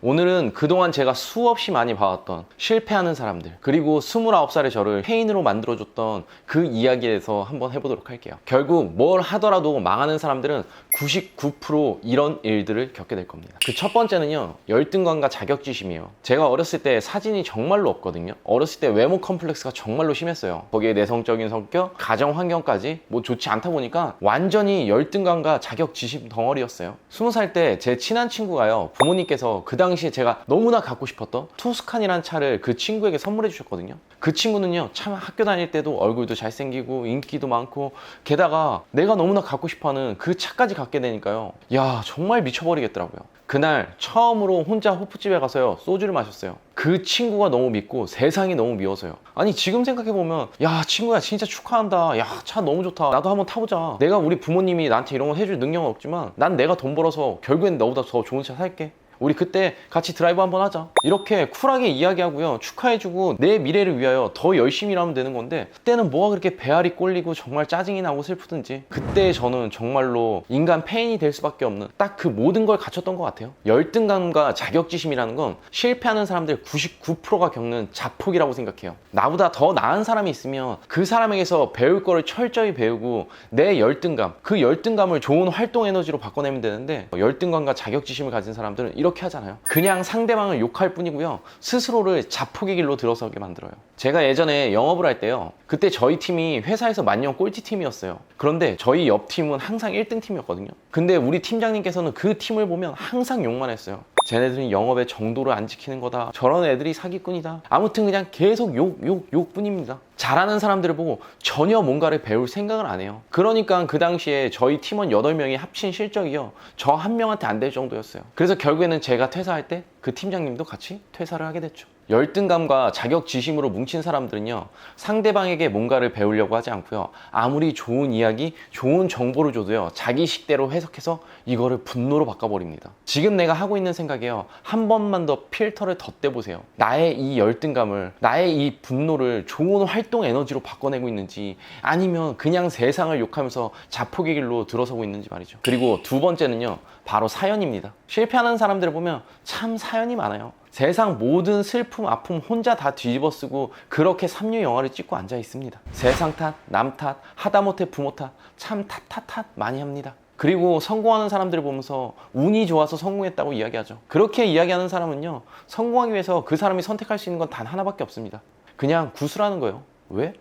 오늘은 그동안 제가 수없이 많이 봐왔던 실패하는 사람들, 그리고 29살의 저를 페인으로 만들어줬던 그 이야기에서 한번 해보도록 할게요. 결국 뭘 하더라도 망하는 사람들은 99% 이런 일들을 겪게 될 겁니다. 그 첫 번째는요, 열등감과 자격지심이에요. 제가 어렸을 때 사진이 정말로 없거든요. 어렸을 때 외모 컴플렉스가 정말로 심했어요. 거기에 내성적인 성격, 가정 환경까지 뭐 좋지 않다 보니까 완전히 열등감과 자격지심 덩어리였어요. 20살 때 제 친한 친구가요, 부모님께서 그 당시에 제가 너무나 갖고 싶었던 투스칸이라는 차를 그 친구에게 선물해 주셨거든요. 그 친구는요, 참 학교 다닐 때도 얼굴도 잘생기고 인기도 많고, 게다가 내가 너무나 갖고 싶어하는 그 차까지 갖게 되니까요, 야, 정말 미쳐버리겠더라고요. 그날 처음으로 혼자 호프집에 가서요, 소주를 마셨어요. 그 친구가 너무 믿고 세상이 너무 미워서요. 아니, 지금 생각해보면, 야, 친구야, 진짜 축하한다. 야, 차 너무 좋다. 나도 한번 타보자. 내가 우리 부모님이 나한테 이런 거 해줄 능력은 없지만 난 내가 돈 벌어서 결국엔 너보다 더 좋은 차 살게. 우리 그때 같이 드라이브 한번 하자. 이렇게 쿨하게 이야기하고요, 축하해주고 내 미래를 위하여 더 열심히 일하면 되는 건데, 그때는 뭐가 그렇게 배알이 꼴리고 정말 짜증이 나고 슬프든지, 그때 저는 정말로 인간 페인이 될 수밖에 없는 딱 그 모든 걸 갖췄던 것 같아요. 열등감과 자격지심이라는 건 실패하는 사람들 99%가 겪는 자폭이라고 생각해요. 나보다 더 나은 사람이 있으면 그 사람에게서 배울 거를 철저히 배우고 내 열등감, 그 열등감을 좋은 활동 에너지로 바꿔내면 되는데, 열등감과 자격지심을 가진 사람들은 이렇게 하잖아요. 그냥 상대방을 욕할 뿐이고요, 스스로를 자폭의 길로 들어서게 만들어요. 제가 예전에 영업을 할 때요, 그때 저희 팀이 회사에서 만년 꼴찌 팀이었어요. 그런데 저희 옆 팀은 항상 1등 팀이었거든요. 근데 우리 팀장님께서는 그 팀을 보면 항상 욕만 했어요. 쟤네들은 영업의 정도를 안 지키는 거다. 저런 애들이 사기꾼이다. 아무튼 그냥 계속 욕 뿐입니다. 잘하는 사람들을 보고 전혀 뭔가를 배울 생각을 안 해요. 그러니까 그 당시에 저희 팀원 8명이 합친 실적이요, 저 한 명한테 안 될 정도였어요. 그래서 결국에는 제가 퇴사할 때 그 팀장님도 같이 퇴사를 하게 됐죠. 열등감과 자격지심으로 뭉친 사람들은요, 상대방에게 뭔가를 배우려고 하지 않고요, 아무리 좋은 이야기, 좋은 정보를 줘도요, 자기 식대로 해석해서 이거를 분노로 바꿔버립니다. 지금 내가 하고 있는 생각이에요, 한 번만 더 필터를 덧대보세요. 나의 이 열등감을, 나의 이 분노를 좋은 활동 에너지로 바꿔내고 있는지, 아니면 그냥 세상을 욕하면서 자폭의 길로 들어서고 있는지 말이죠. 그리고 두 번째는요, 바로 사연입니다. 실패하는 사람들을 보면 참 사연이 많아요. 세상 모든 슬픔, 아픔 혼자 다 뒤집어 쓰고 그렇게 삼류 영화를 찍고 앉아 있습니다. 세상 탓, 남 탓, 하다못해 부모 탓, 참 탓 많이 합니다. 그리고 성공하는 사람들을 보면서 운이 좋아서 성공했다고 이야기하죠. 그렇게 이야기하는 사람은요, 성공하기 위해서 그 사람이 선택할 수 있는 건 단 하나밖에 없습니다. 그냥 구술하는 거예요. 왜?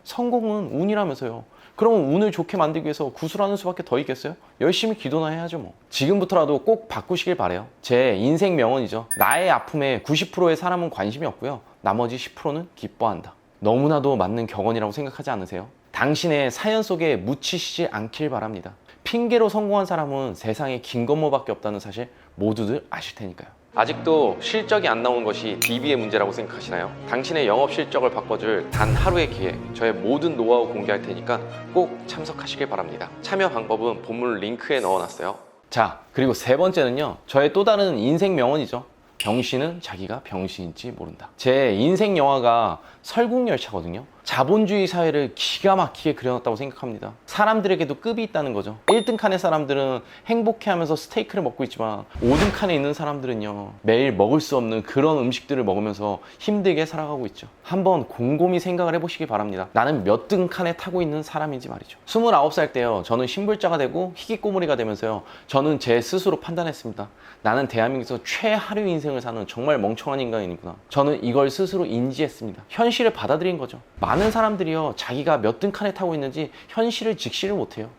성공은 운이라면서요. 그러면 운을 좋게 만들기 위해서 구술하는 수밖에 더 있겠어요? 열심히 기도나 해야죠 뭐. 지금부터라도 꼭 바꾸시길 바래요. 제 인생 명언이죠. 나의 아픔에 90%의 사람은 관심이 없고요, 나머지 10%는 기뻐한다. 너무나도 맞는 격언이라고 생각하지 않으세요? 당신의 사연 속에 묻히시지 않길 바랍니다. 핑계로 성공한 사람은 세상에 김건모밖에 없다는 사실 모두들 아실 테니까요. 아직도 실적이 안 나오는 것이 DB의 문제라고 생각하시나요? 당신의 영업 실적을 바꿔줄 단 하루의 기회, 저의 모든 노하우 공개할 테니까 꼭 참석하시길 바랍니다. 참여 방법은 본문 링크에 넣어놨어요. 자, 그리고 세 번째는요, 저의 또 다른 인생 명언이죠. 병신은 자기가 병신인지 모른다. 제 인생 영화가 설국열차거든요. 자본주의 사회를 기가 막히게 그려놨다고 생각합니다. 사람들에게도 급이 있다는 거죠. 1등 칸의 사람들은 행복해하면서 스테이크를 먹고 있지만 5등 칸에 있는 사람들은요, 매일 먹을 수 없는 그런 음식들을 먹으면서 힘들게 살아가고 있죠. 한번 곰곰이 생각을 해보시기 바랍니다. 나는 몇 등 칸에 타고 있는 사람인지 말이죠. 29살 때요, 저는 신불자가 되고 희귀꼬물이가 되면서요, 저는 제 스스로 판단했습니다. 나는 대한민국에서 최하류 인생을 사는 정말 멍청한 인간이구나. 저는 이걸 스스로 인지했습니다. 현실을 받아들인 거죠. 많은 사람들이요, 자기가 몇 등 칸에 타고 있는지 현실을 직시를 못해요.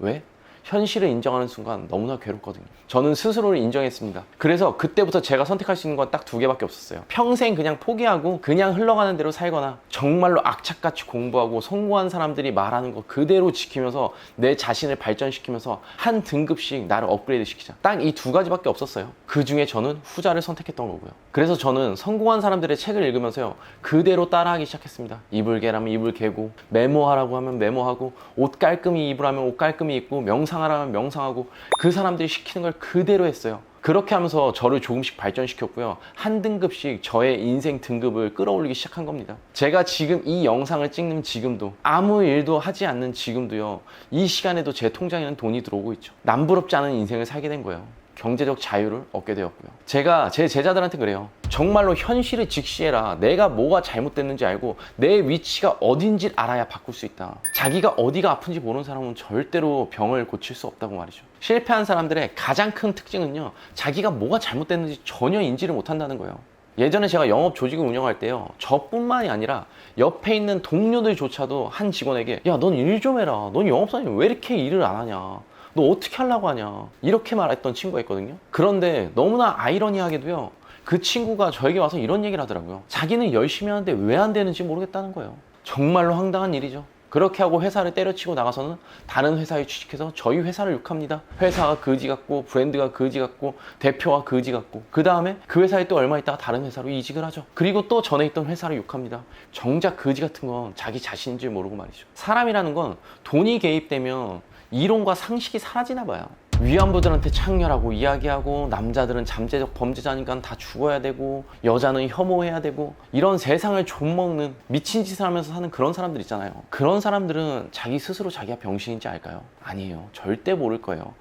왜? 현실을 인정하는 순간 너무나 괴롭거든요. 저는 스스로를 인정했습니다. 그래서 그때부터 제가 선택할 수 있는 건 딱 2개밖에 없었어요. 평생 그냥 포기하고 그냥 흘러가는 대로 살거나, 정말로 악착같이 공부하고 성공한 사람들이 말하는 거 그대로 지키면서 내 자신을 발전시키면서 한 등급씩 나를 업그레이드 시키자. 딱 이 2가지밖에 없었어요. 그 중에 저는 후자를 선택했던 거고요. 그래서 저는 성공한 사람들의 책을 읽으면서요, 그대로 따라하기 시작했습니다. 이불 개라면 이불 개고, 메모하라고 하면 메모하고, 옷 깔끔히 입으라면 옷 깔끔히 입고, 명상하라면 명상하고, 그 사람들이 시키는 걸 그대로 했어요. 그렇게 하면서 저를 조금씩 발전시켰고요, 한 등급씩 저의 인생 등급을 끌어올리기 시작한 겁니다. 제가 지금 이 영상을 찍는 지금도, 아무 일도 하지 않는 지금도요, 이 시간에도 제 통장에는 돈이 들어오고 있죠. 남부럽지 않은 인생을 살게 된 거예요. 경제적 자유를 얻게 되었고요. 제가 제 제자들한테 그래요. 정말로 현실을 직시해라. 내가 뭐가 잘못됐는지 알고 내 위치가 어딘지 알아야 바꿀 수 있다. 자기가 어디가 아픈지 모르는 사람은 절대로 병을 고칠 수 없다고 말이죠. 실패한 사람들의 가장 큰 특징은요, 자기가 뭐가 잘못됐는지 전혀 인지를 못한다는 거예요. 예전에 제가 영업 조직을 운영할 때요, 저뿐만이 아니라 옆에 있는 동료들조차도 한 직원에게 야, 넌 일 좀 해라. 넌 영업사님 왜 이렇게 일을 안 하냐. 너 어떻게 하려고 하냐. 이렇게 말했던 친구가 있거든요. 그런데 너무나 아이러니하게도요, 그 친구가 저에게 와서 이런 얘기를 하더라고요. 자기는 열심히 하는데 왜 안 되는지 모르겠다는 거예요. 정말로 황당한 일이죠. 그렇게 하고 회사를 때려치고 나가서는 다른 회사에 취직해서 저희 회사를 욕합니다. 회사가 거지 같고 브랜드가 거지 같고 대표가 거지 같고, 그 다음에 그 회사에 또 얼마 있다가 다른 회사로 이직을 하죠. 그리고 또 전에 있던 회사를 욕합니다. 정작 거지 같은 건 자기 자신인 줄 모르고 말이죠. 사람이라는 건 돈이 개입되면 이론과 상식이 사라지나 봐요. 위안부들한테 창렬하고 이야기하고, 남자들은 잠재적 범죄자니까 다 죽어야 되고, 여자는 혐오해야 되고, 이런 세상을 좀먹는 미친 짓을 하면서 사는 그런 사람들 있잖아요. 그런 사람들은 자기 스스로 자기가 병신인지 알까요? 아니에요. 절대 모를 거예요.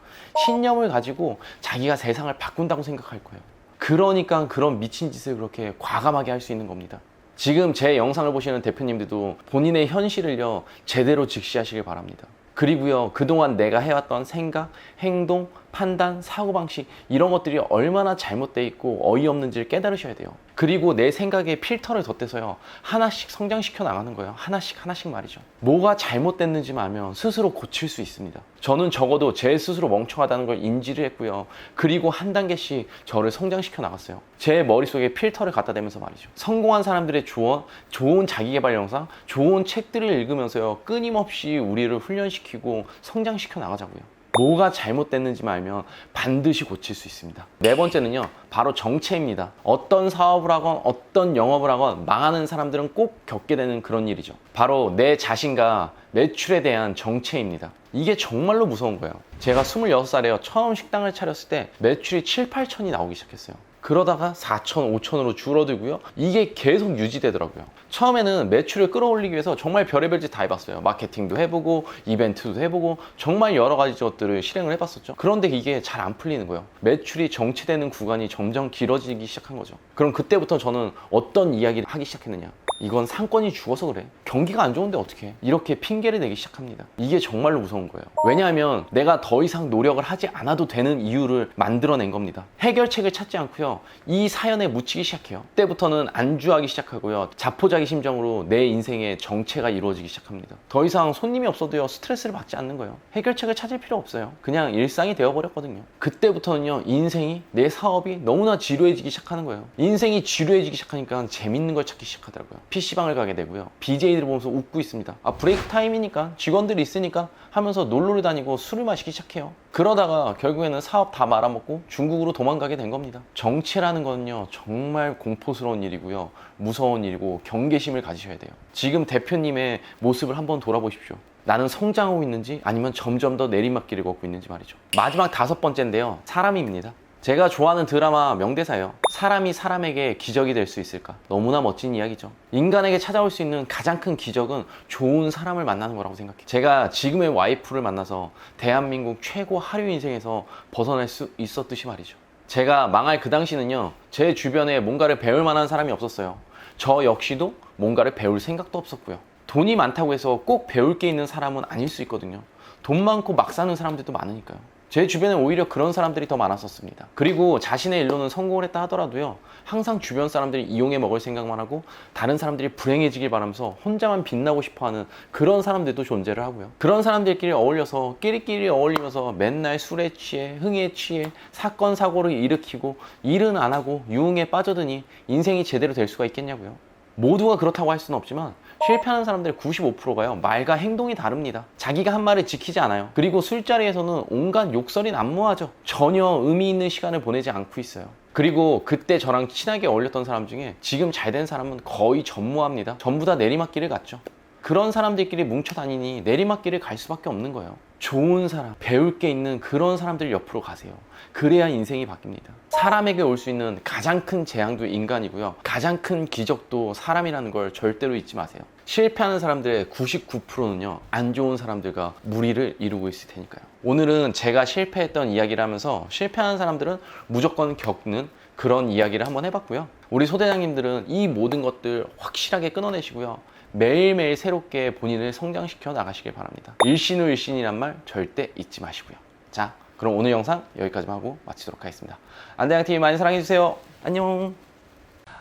신념을 가지고 자기가 세상을 바꾼다고 생각할 거예요. 그러니까 그런 미친 짓을 그렇게 과감하게 할 수 있는 겁니다. 지금 제 영상을 보시는 대표님들도 본인의 현실을요, 제대로 직시하시길 바랍니다. 그리고요, 그동안 내가 해왔던 생각, 행동, 판단, 사고방식, 이런 것들이 얼마나 잘못되어 있고 어이없는지를 깨달으셔야 돼요. 그리고 내 생각에 필터를 덧대서요, 하나씩 성장시켜 나가는 거예요. 하나씩 말이죠. 뭐가 잘못됐는지만 알면 스스로 고칠 수 있습니다. 저는 적어도 제 스스로 멍청하다는 걸 인지를 했고요. 그리고 한 단계씩 저를 성장시켜 나갔어요. 제 머릿속에 필터를 갖다 대면서 말이죠. 성공한 사람들의 조언, 좋은 자기개발 영상, 좋은 책들을 읽으면서요, 끊임없이 우리를 훈련시키고 성장시켜 나가자고요. 뭐가 잘못됐는지만 알면 반드시 고칠 수 있습니다. 네 번째는요, 바로 정체입니다. 어떤 사업을 하건 어떤 영업을 하건 망하는 사람들은 꼭 겪게 되는 그런 일이죠. 바로 내 자신과 매출에 대한 정체입니다. 이게 정말로 무서운 거예요. 제가 26살에요. 처음 식당을 차렸을 때 매출이 7, 8천이 나오기 시작했어요. 그러다가 4천, 5천으로 줄어들고요. 이게 계속 유지되더라고요. 처음에는 매출을 끌어올리기 위해서 정말 별의별 짓 다 해봤어요. 마케팅도 해보고, 이벤트도 해보고, 정말 여러 가지 것들을 실행을 해봤었죠. 그런데 이게 잘 안 풀리는 거예요. 매출이 정체되는 구간이 점점 길어지기 시작한 거죠. 그럼 그때부터 저는 어떤 이야기를 하기 시작했느냐. 이건 상권이 죽어서 그래. 경기가 안 좋은데 어떡해. 이렇게 핑계를 내기 시작합니다. 이게 정말로 무서운 거예요. 왜냐하면 내가 더 이상 노력을 하지 않아도 되는 이유를 만들어낸 겁니다. 해결책을 찾지 않고요, 이 사연에 묻히기 시작해요. 그때부터는 안주하기 시작하고요, 자포자기 심정으로 내 인생의 정체가 이루어지기 시작합니다. 더 이상 손님이 없어도요, 스트레스를 받지 않는 거예요. 해결책을 찾을 필요 없어요. 그냥 일상이 되어버렸거든요. 그때부터는요, 인생이, 내 사업이 너무나 지루해지기 시작하는 거예요. 인생이 지루해지기 시작하니까 재밌는 걸 찾기 시작하더라고요. PC방을 가게 되고요, BJ들을 보면서 웃고 있습니다. 아, 브레이크 타임이니까, 직원들이 있으니까 하면서 놀러를 다니고 술을 마시기 시작해요. 그러다가 결국에는 사업 다 말아먹고 중국으로 도망가게 된 겁니다. 정체라는 거는요, 정말 공포스러운 일이고요, 무서운 일이고 경계심을 가지셔야 돼요. 지금 대표님의 모습을 한번 돌아보십시오. 나는 성장하고 있는지 아니면 점점 더 내리막길을 걷고 있는지 말이죠. 마지막 5번째인데요, 사람입니다. 제가 좋아하는 드라마 명대사예요. 사람이 사람에게 기적이 될 수 있을까? 너무나 멋진 이야기죠. 인간에게 찾아올 수 있는 가장 큰 기적은 좋은 사람을 만나는 거라고 생각해요. 제가 지금의 와이프를 만나서 대한민국 최고 하류 인생에서 벗어날 수 있었듯이 말이죠. 제가 망할 그 당시는요, 제 주변에 뭔가를 배울 만한 사람이 없었어요. 저 역시도 뭔가를 배울 생각도 없었고요. 돈이 많다고 해서 꼭 배울 게 있는 사람은 아닐 수 있거든요. 돈 많고 막 사는 사람들도 많으니까요. 제 주변에 오히려 그런 사람들이 더 많았었습니다. 그리고 자신의 일로는 성공을 했다 하더라도요, 항상 주변 사람들이 이용해 먹을 생각만 하고 다른 사람들이 불행해지길 바라면서 혼자만 빛나고 싶어하는 그런 사람들도 존재를 하고요. 그런 사람들끼리 어울려서 끼리끼리 어울리면서 맨날 술에 취해, 흥에 취해 사건 사고를 일으키고 일은 안 하고 유흥에 빠져드니 인생이 제대로 될 수가 있겠냐고요. 모두가 그렇다고 할 수는 없지만 실패하는 사람들의 95%가요, 말과 행동이 다릅니다. 자기가 한 말을 지키지 않아요. 그리고 술자리에서는 온갖 욕설이 난무하죠. 전혀 의미 있는 시간을 보내지 않고 있어요. 그리고 그때 저랑 친하게 어울렸던 사람 중에 지금 잘 된 사람은 거의 전무합니다. 전부 다 내리막길을 갔죠. 그런 사람들끼리 뭉쳐 다니니 내리막길을 갈 수밖에 없는 거예요. 좋은 사람, 배울 게 있는 그런 사람들 옆으로 가세요. 그래야 인생이 바뀝니다. 사람에게 올 수 있는 가장 큰 재앙도 인간이고요. 가장 큰 기적도 사람이라는 걸 절대로 잊지 마세요. 실패하는 사람들의 99%는요, 안 좋은 사람들과 무리를 이루고 있을 테니까요. 오늘은 제가 실패했던 이야기를 하면서 실패하는 사람들은 무조건 겪는 그런 이야기를 한번 해봤고요. 우리 소대장님들은 이 모든 것들 확실하게 끊어내시고요. 매일매일 새롭게 본인을 성장시켜 나가시길 바랍니다. 일신후일신이란 말 절대 잊지 마시고요. 자, 그럼 오늘 영상 여기까지만 하고 마치도록 하겠습니다. 안대장TV 많이 사랑해주세요. 안녕.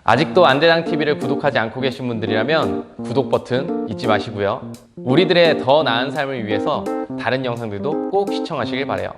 아직도 안대장TV를 구독하지 않고 계신 분들이라면 구독 버튼 잊지 마시고요. 우리들의 더 나은 삶을 위해서 다른 영상들도 꼭 시청하시길 바라요.